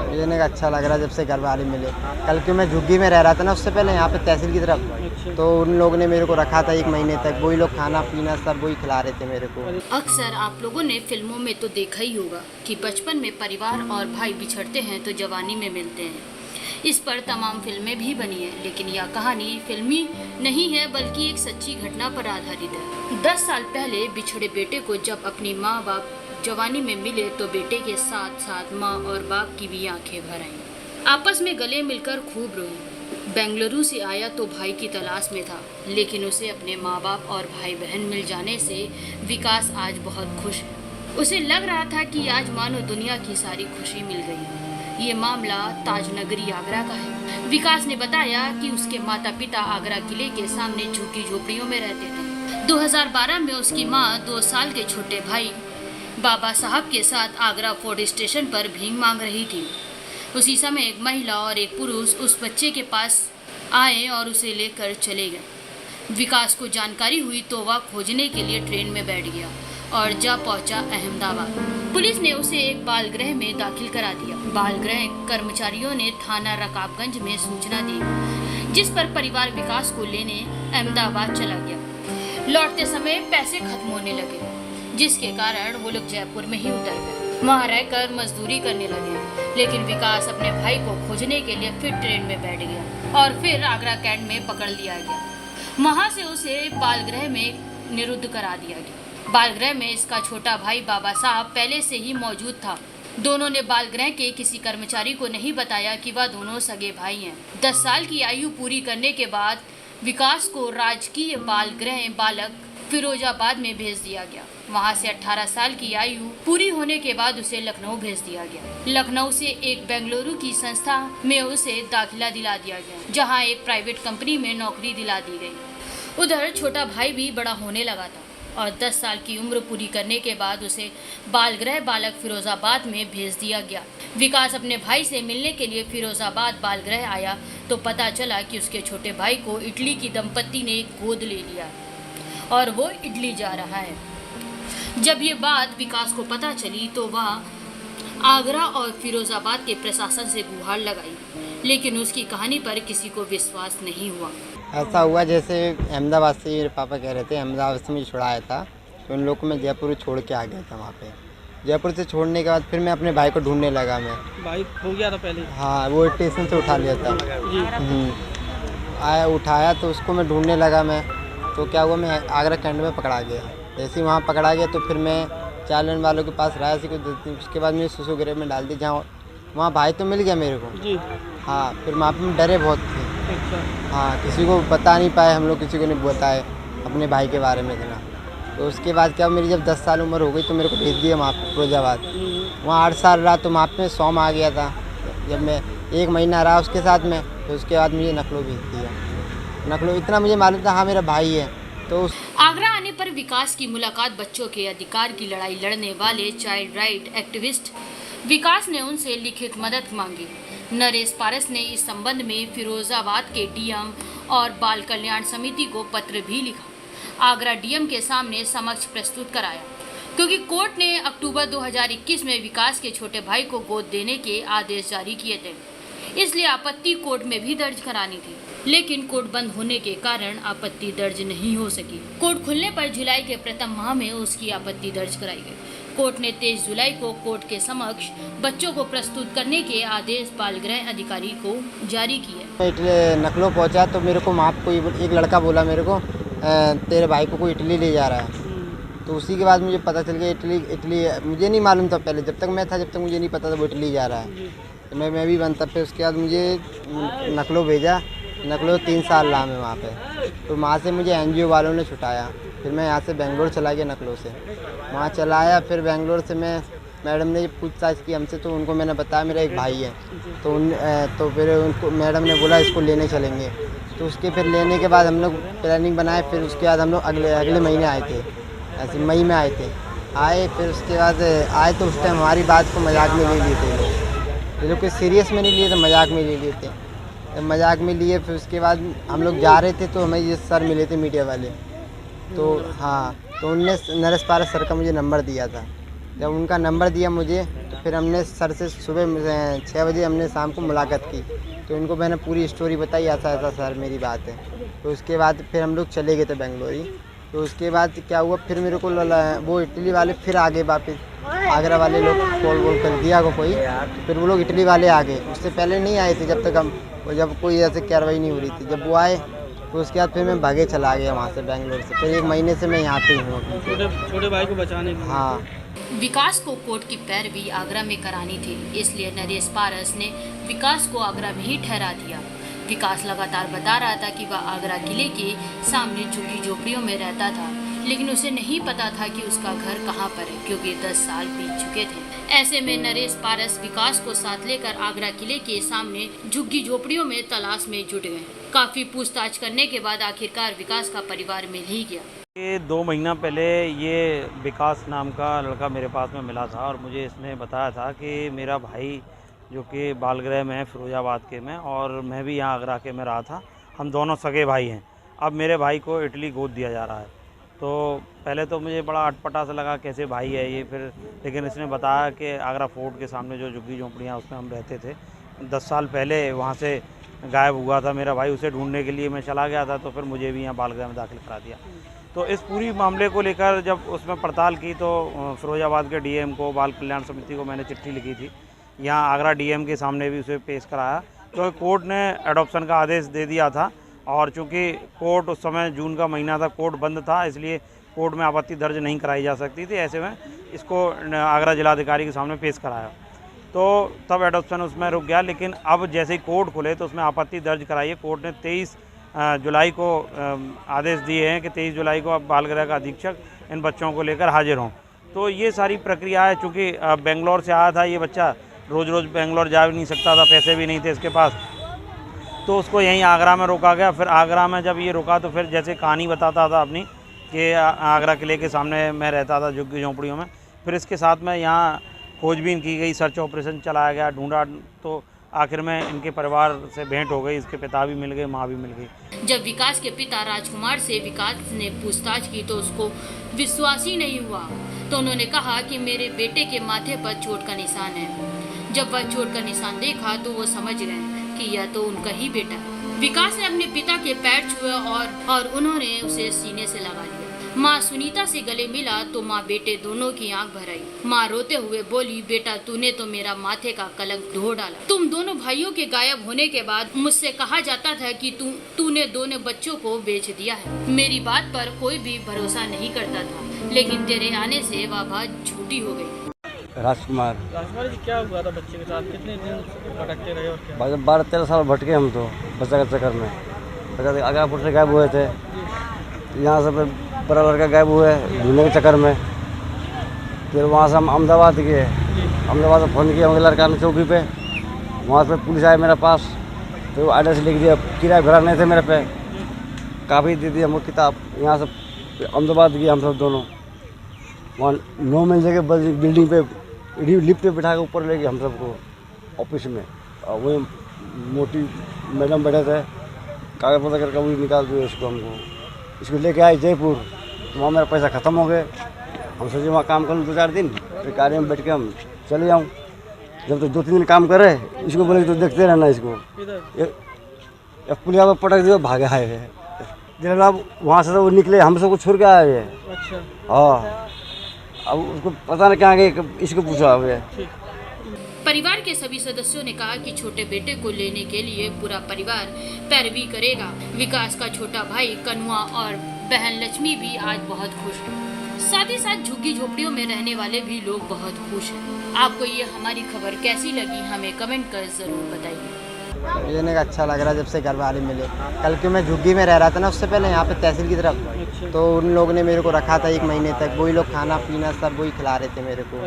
मुझे नहीं अच्छा लग रहा जब से घर वाले मिले। कल क्यों मैं झुग्गी में रह रहा था ना उससे पहले यहाँ पे तहसील की तरफ, तो उन लोगों ने मेरे को रखा था 1 महीने तक, वही लोग खाना पीना सब वही खिला रहे थे मेरे को। अक्सर आप लोगों ने फिल्मों में तो देखा ही होगा कि बचपन में परिवार और भाई बिछड़ते हैं तो जवानी में मिलते हैं। इस पर तमाम फिल्में भी बनी है, लेकिन यह कहानी फिल्मी नहीं है बल्कि एक सच्ची घटना पर आधारित है। 10 साल पहले बिछड़े बेटे को जब अपनी माँ बाप जवानी में मिले तो बेटे के साथ साथ माँ और बाप की भी आंखें भर आईं। आपस में गले मिलकर खूब रोई। बेंगलुरु से आया तो भाई की तलाश में था, लेकिन उसे अपने माँ बाप और भाई बहन मिल जाने से विकास आज बहुत खुश है। उसे लग रहा था कि आज मानो दुनिया की सारी खुशी मिल गई। ये मामला ताजनगरी आगरा का है। विकास ने बताया कि उसके माता पिता आगरा किले के सामने झुग्गी झोपड़ियों में रहते थे। 2012 में उसकी माँ 2 साल के छोटे भाई बाबा साहब के साथ आगरा फोर्ट स्टेशन पर भीख मांग रही थी। उसी समय एक महिला और एक पुरुष उस बच्चे के पास आए और उसे लेकर चले गए। विकास को जानकारी हुई तो वह खोजने के लिए ट्रेन में बैठ गया और जा पहुंचा अहमदाबाद। पुलिस ने उसे एक बाल गृह में दाखिल करा दिया। बाल गृह कर्मचारियों ने थाना रकाबगंज में सूचना दी, जिस पर परिवार विकास को लेने अहमदाबाद चला गया। लौटते समय पैसे खत्म होने लगे, जिसके कारण वो लोग जयपुर में ही उतर गए। वहाँ रहकर मजदूरी करने लगे, लेकिन विकास अपने भाई को खोजने के लिए फिर ट्रेन में बैठ गया और फिर आगरा कैंट में पकड़ लिया गया। वहाँ से उसे बाल गृह में निरुद्ध करा दिया गया। बाल गृह में इसका छोटा भाई बाबा साहब पहले से ही मौजूद था। दोनों ने बाल गृह के किसी कर्मचारी को नहीं बताया कि वह दोनों सगे भाई हैं। 10 साल की आयु पूरी करने के बाद विकास को राजकीय बाल गृह बालक फिरोजाबाद में भेज दिया गया। वहां से 18 साल की आयु पूरी होने के बाद उसे लखनऊ भेज दिया गया। लखनऊ से एक बेंगलुरु की संस्था में उसे दाखिला दिला दिया गया, जहां एक प्राइवेट कंपनी में नौकरी दिला दी गई। उधर छोटा भाई भी बड़ा होने लगा था और 10 साल की उम्र पूरी करने के बाद उसे बालगृह बालक फिरोजाबाद में भेज दिया गया। विकास अपने भाई से मिलने के लिए फिरोजाबाद बालगृह आया तो पता चला कि उसके छोटे भाई को इटली की दंपत्ति ने गोद ले लिया और वो इटली जा रहा है। जब ये बात विकास को पता चली तो वह आगरा और फिरोजाबाद के प्रशासन से गुहार लगाई, लेकिन उसकी कहानी पर किसी को विश्वास नहीं हुआ। ऐसा हुआ जैसे अहमदाबाद से मेरे पापा कह रहे थे, अहमदाबाद से मुझे छुड़ाया था तो उन लोग को मैं जयपुर छोड़ के आ गया था। वहाँ पे जयपुर से छोड़ने के बाद फिर मैं अपने भाई को ढूंढने लगा। मैं भाई हो गया था पहले? हाँ, वो स्टेशन से उठा लिया था। आया उठाया तो उसको मैं ढूंढने लगा। मैं तो क्या हुआ, मैं आगरा कैंट में पकड़ा गया। जैसे ही वहाँ पकड़ा गया तो फिर मैं चालन वालों के पास रहा कुछ दिन। उसके बाद मुझे सुसु गृह में डाल दी, जहाँ वहाँ भाई तो मिल गया मेरे को जी। हाँ, फिर वहाँ पे डरे बहुत थे। अच्छा। हाँ, किसी को बता नहीं पाए, हम लोग किसी को नहीं बताए अपने भाई के बारे में इतना। तो उसके बाद क्या, मेरी जब 10 साल उम्र हो गई तो मेरे को भेज दिया वहाँ पर फिरोजाबाद। वहाँ 8 साल रहा तो वहाँ पे सौम आ गया था। जब मैं 1 महीना रहा उसके साथ में, तो उसके बाद मुझे नकलो भेज दिया। नकलो इतना मुझे मालूम था हाँ मेरा भाई है। तो आगरा आने पर विकास की मुलाकात बच्चों के अधिकार की लड़ाई लड़ने वाले चाइल्ड राइट एक्टिविस्ट विकास ने उनसे लिखित मदद मांगी। नरेश पारस ने इस संबंध में फिरोजाबाद के डीएम और बाल कल्याण समिति को पत्र भी लिखा। आगरा डीएम के सामने समक्ष प्रस्तुत कराया, क्योंकि कोर्ट ने अक्टूबर 2021 में विकास के छोटे भाई को गोद देने के आदेश जारी किए थे, इसलिए आपत्ति कोर्ट में भी दर्ज करानी थी, लेकिन कोर्ट बंद होने के कारण आपत्ति दर्ज नहीं हो सकी। कोर्ट खुलने पर जुलाई के प्रथम माह में उसकी आपत्ति दर्ज कराई गई। कोर्ट ने 23 जुलाई को कोर्ट के समक्ष बच्चों को प्रस्तुत करने के आदेश बालगृह अधिकारी को जारी किए। इटली नकलो पहुंचा तो मेरे को वहाँ कोई एक लड़का बोला मेरे को, तेरे भाई को कोई इटली ले जा रहा है। तो उसी के बाद मुझे पता चल गया इटली मुझे नहीं मालूम था पहले, जब तक मैं था जब तक मुझे नहीं पता था वो इटली जा रहा है। तो मैं भी बनता। फिर उसके बाद मुझे नकलो भेजा। नकलो 3 साल रहा मैं वहाँ पे। तो वहाँ से मुझे एनजीओ वालों ने छुटाया। फिर मैं यहाँ से बेंगलोर चला गया नकलो से। वहाँ चला आया, फिर बेंगलोर से मैं मैडम ने पूछताछ की हमसे, तो उनको मैंने बताया मेरा एक भाई है। तो फिर उनको मैडम ने बोला इसको लेने चलेंगे। तो उसके फिर लेने के बाद हम लोग प्लानिंग बनाए। फिर उसके बाद हम लोग अगले महीने आए थे, ऐसे मई में आए थे। फिर उसके बाद आए तो उस टाइम हमारी बात को मजाक में ले लिए थे ये लोग। कोई सीरियस में नहीं लिए थे, मजाक में ले लिए थे। मजाक में लिए। फिर उसके बाद हम लोग जा रहे थे तो हमें ये सर मिले थे मीडिया वाले। तो हाँ, तो उनने नरेश पारस सर का मुझे नंबर दिया था। जब उनका नंबर दिया मुझे तो फिर हमने सर से सुबह 6 बजे हमने शाम को मुलाकात की। तो इनको मैंने पूरी स्टोरी बताई, ऐसा ऐसा सर मेरी बात है। तो उसके बाद फिर हम लोग चले गए थे बेंगलोर ही। तो उसके बाद क्या हुआ, फिर मेरे को वो इटली वाले फिर आ गए वापस, आगरा वाले लोग कॉल वॉल कर दिया को कोई, तो फिर वो लोग इटली वाले आ गए। उससे पहले नहीं आए थे जब तक हम, जब कोई ऐसे कार्रवाई नहीं हो रही थी। जब वो आए तो उसके बाद फिर मैं भागे चला गया वहाँ से बेंगलोर से। फिर 1 महीने से मैं यहाँ पे ही हूँ। छोटे भाई को बचाने के लिए। हाँ, विकास को कोर्ट की पैरवी आगरा में करानी थी, इसलिए नरेश पारस ने विकास को आगरा में ही ठहरा दिया। विकास लगातार बता रहा था कि वह आगरा किले के सामने झुग्गी झोपड़ियों में रहता था, लेकिन उसे नहीं पता था कि उसका घर कहाँ पर है, क्योंकि 10 साल बीत चुके थे। ऐसे में नरेश पारस विकास को साथ लेकर आगरा किले के सामने झुग्गी झोपड़ियों में तलाश में जुट गए। काफी पूछताछ करने के बाद आखिरकार विकास का परिवार मिल ही गया। ये 2 महीना पहले ये विकास नाम का लड़का मेरे पास में मिला था और मुझे इसने बताया था कि मेरा भाई जो कि बालगृह में है फिरोजाबाद के में, और मैं भी यहाँ आगरा के में रहा था, हम दोनों सगे भाई हैं। अब मेरे भाई को इटली गोद दिया जा रहा है। तो पहले तो मुझे बड़ा अटपटा सा लगा, कैसे भाई है ये, फिर लेकिन इसने बताया कि आगरा फोर्ट के सामने जो झुग्गी झोंपड़ियाँ उसमें हम रहते थे, 10 साल पहले वहाँ से गायब हुआ था मेरा भाई। उसे ढूंढने के लिए मैं चला गया था, तो फिर मुझे भी यहाँ बालगृह में दाखिल करा दिया। तो इस पूरी मामले को लेकर जब उसमें पड़ताल की तो फिरोजाबाद के डीएम को, बाल कल्याण समिति को मैंने चिट्ठी लिखी थी। यहाँ आगरा डीएम के सामने भी उसे पेश कराया, क्योंकि कोर्ट ने एडॉप्शन का आदेश दे दिया था, और चूँकि कोर्ट उस समय जून का महीना था, कोर्ट बंद था, इसलिए कोर्ट में आपत्ति दर्ज नहीं कराई जा सकती थी। ऐसे में इसको आगरा जिलाधिकारी के सामने पेश कराया, तो तब एडॉप्शन उसमें रुक गया। लेकिन अब जैसे ही कोर्ट खुले तो उसमें आपत्ति दर्ज कराई है। कोर्ट ने 23 जुलाई को आदेश दिए हैं कि 23 जुलाई को अब बालगृह का अधीक्षक इन बच्चों को लेकर हाजिर हों। तो ये सारी प्रक्रिया है। चूँकि बेंगलोर से आया था ये बच्चा, रोज़ रोज़ बेंगलोर जा भी नहीं सकता था, पैसे भी नहीं थे इसके पास, तो उसको यहीं आगरा में रोका गया। फिर आगरा में जब ये रुका तो फिर जैसे कहानी बताता था अपनी कि आगरा किले के सामने मैं रहता था झुग्गी झोंपड़ियों में। फिर इसके साथ में यहाँ खोजबीन की गई, सर्च ऑपरेशन चलाया गया, ढूंढा, तो आखिर में इनके परिवार से भेंट हो गई। इसके पिता भी मिल गए, माँ भी मिल गई। जब विकास के पिता राजकुमार से विकास ने पूछताछ की तो उसको विश्वास ही नहीं हुआ। तो उन्होंने कहा कि मेरे बेटे के माथे पर चोट का निशान है। जब वह चोट का निशान देखा तो वो समझ गए कि यह तो उनका ही बेटा है। विकास ने अपने पिता के पैर छुए और उन्होंने उसे सीने से लगा लिया। माँ सुनीता से गले मिला तो माँ बेटे दोनों की आंख भर आई। माँ रोते हुए बोली, बेटा तूने तो मेरा माथे का कलंक धो डाला। तुम दोनों भाइयों के गायब होने के बाद मुझसे कहा जाता था कि तूने दोनों बच्चों को बेच दिया है। मेरी बात पर कोई भी भरोसा नहीं करता था, लेकिन तेरे आने से वह बात झूठी हो गई। राजकुमार जी, क्या हुआ था बच्चे के साथ? कितने दिन भटकते रहे और क्या? 12-13 साल भटके हम तो बच्चा के चक्कर में। आगरापुर से गायब हुए थे, यहाँ से फिर बड़ा लड़का गायब हुए ढूंढने के चक्कर में। फिर वहाँ से हम अहमदाबाद गए, अहमदाबाद से फ़ोन किया उनके लड़का ने चौकी पे, वहाँ से पुलिस आए मेरे पास। फिर वो एड्रेस लिख दिया, किराया भरा नहीं थे मेरे पे, काफ़ी दे दिया हमको किताब। यहाँ से अहमदाबाद गए हम सब दोनों, वहाँ 9 मंजिल के बिल्डिंग पे लिफ्ट पे बिठा के ऊपर ले गए हम सबको ऑफिस में। और वही मोटी मैडम बैठे थे, कागज पत्र करके वही निकाल दिए उसको, हमको इसको लेके आए जयपुर। तो वहाँ मेरा पैसा ख़त्म हो गया। हम सोचे वहाँ काम करूँ 2-4 दिन, फिर गाड़ी में बैठ के हम चले जाऊँ। जब तो 2-3 दिन काम करे, इसको बोले तो देखते रहना इसको। पुलिया को पटक दिया, भागे आए हैं। जब अब वहाँ से तो वो निकले, हम सबको छोड़ के आए हैं। अच्छा, हाँ, अब उसको पता नहीं कहाँ गए, इसको पूछा हुआ। परिवार के सभी सदस्यों ने कहा कि छोटे बेटे को लेने के लिए पूरा परिवार पैरवी करेगा। विकास का छोटा भाई कन्हुआ और बहन लक्ष्मी भी आज बहुत खुश हैं। साथ ही साथ झुग्गी झोपड़ियों में रहने वाले भी लोग बहुत खुश हैं। आपको ये हमारी खबर कैसी लगी, हमें कमेंट कर जरूर बताइए। मुझे अच्छा लग रहा है जब से घर वाले मिले। कल क्यों मैं झुग्गी में रह रहा था ना, उससे पहले यहाँ पे तहसील की तरफ, तो उन लोगों ने मेरे को रखा था 1 महीने तक। वही लोग खाना पीना सब वही खिला रहे थे मेरे को।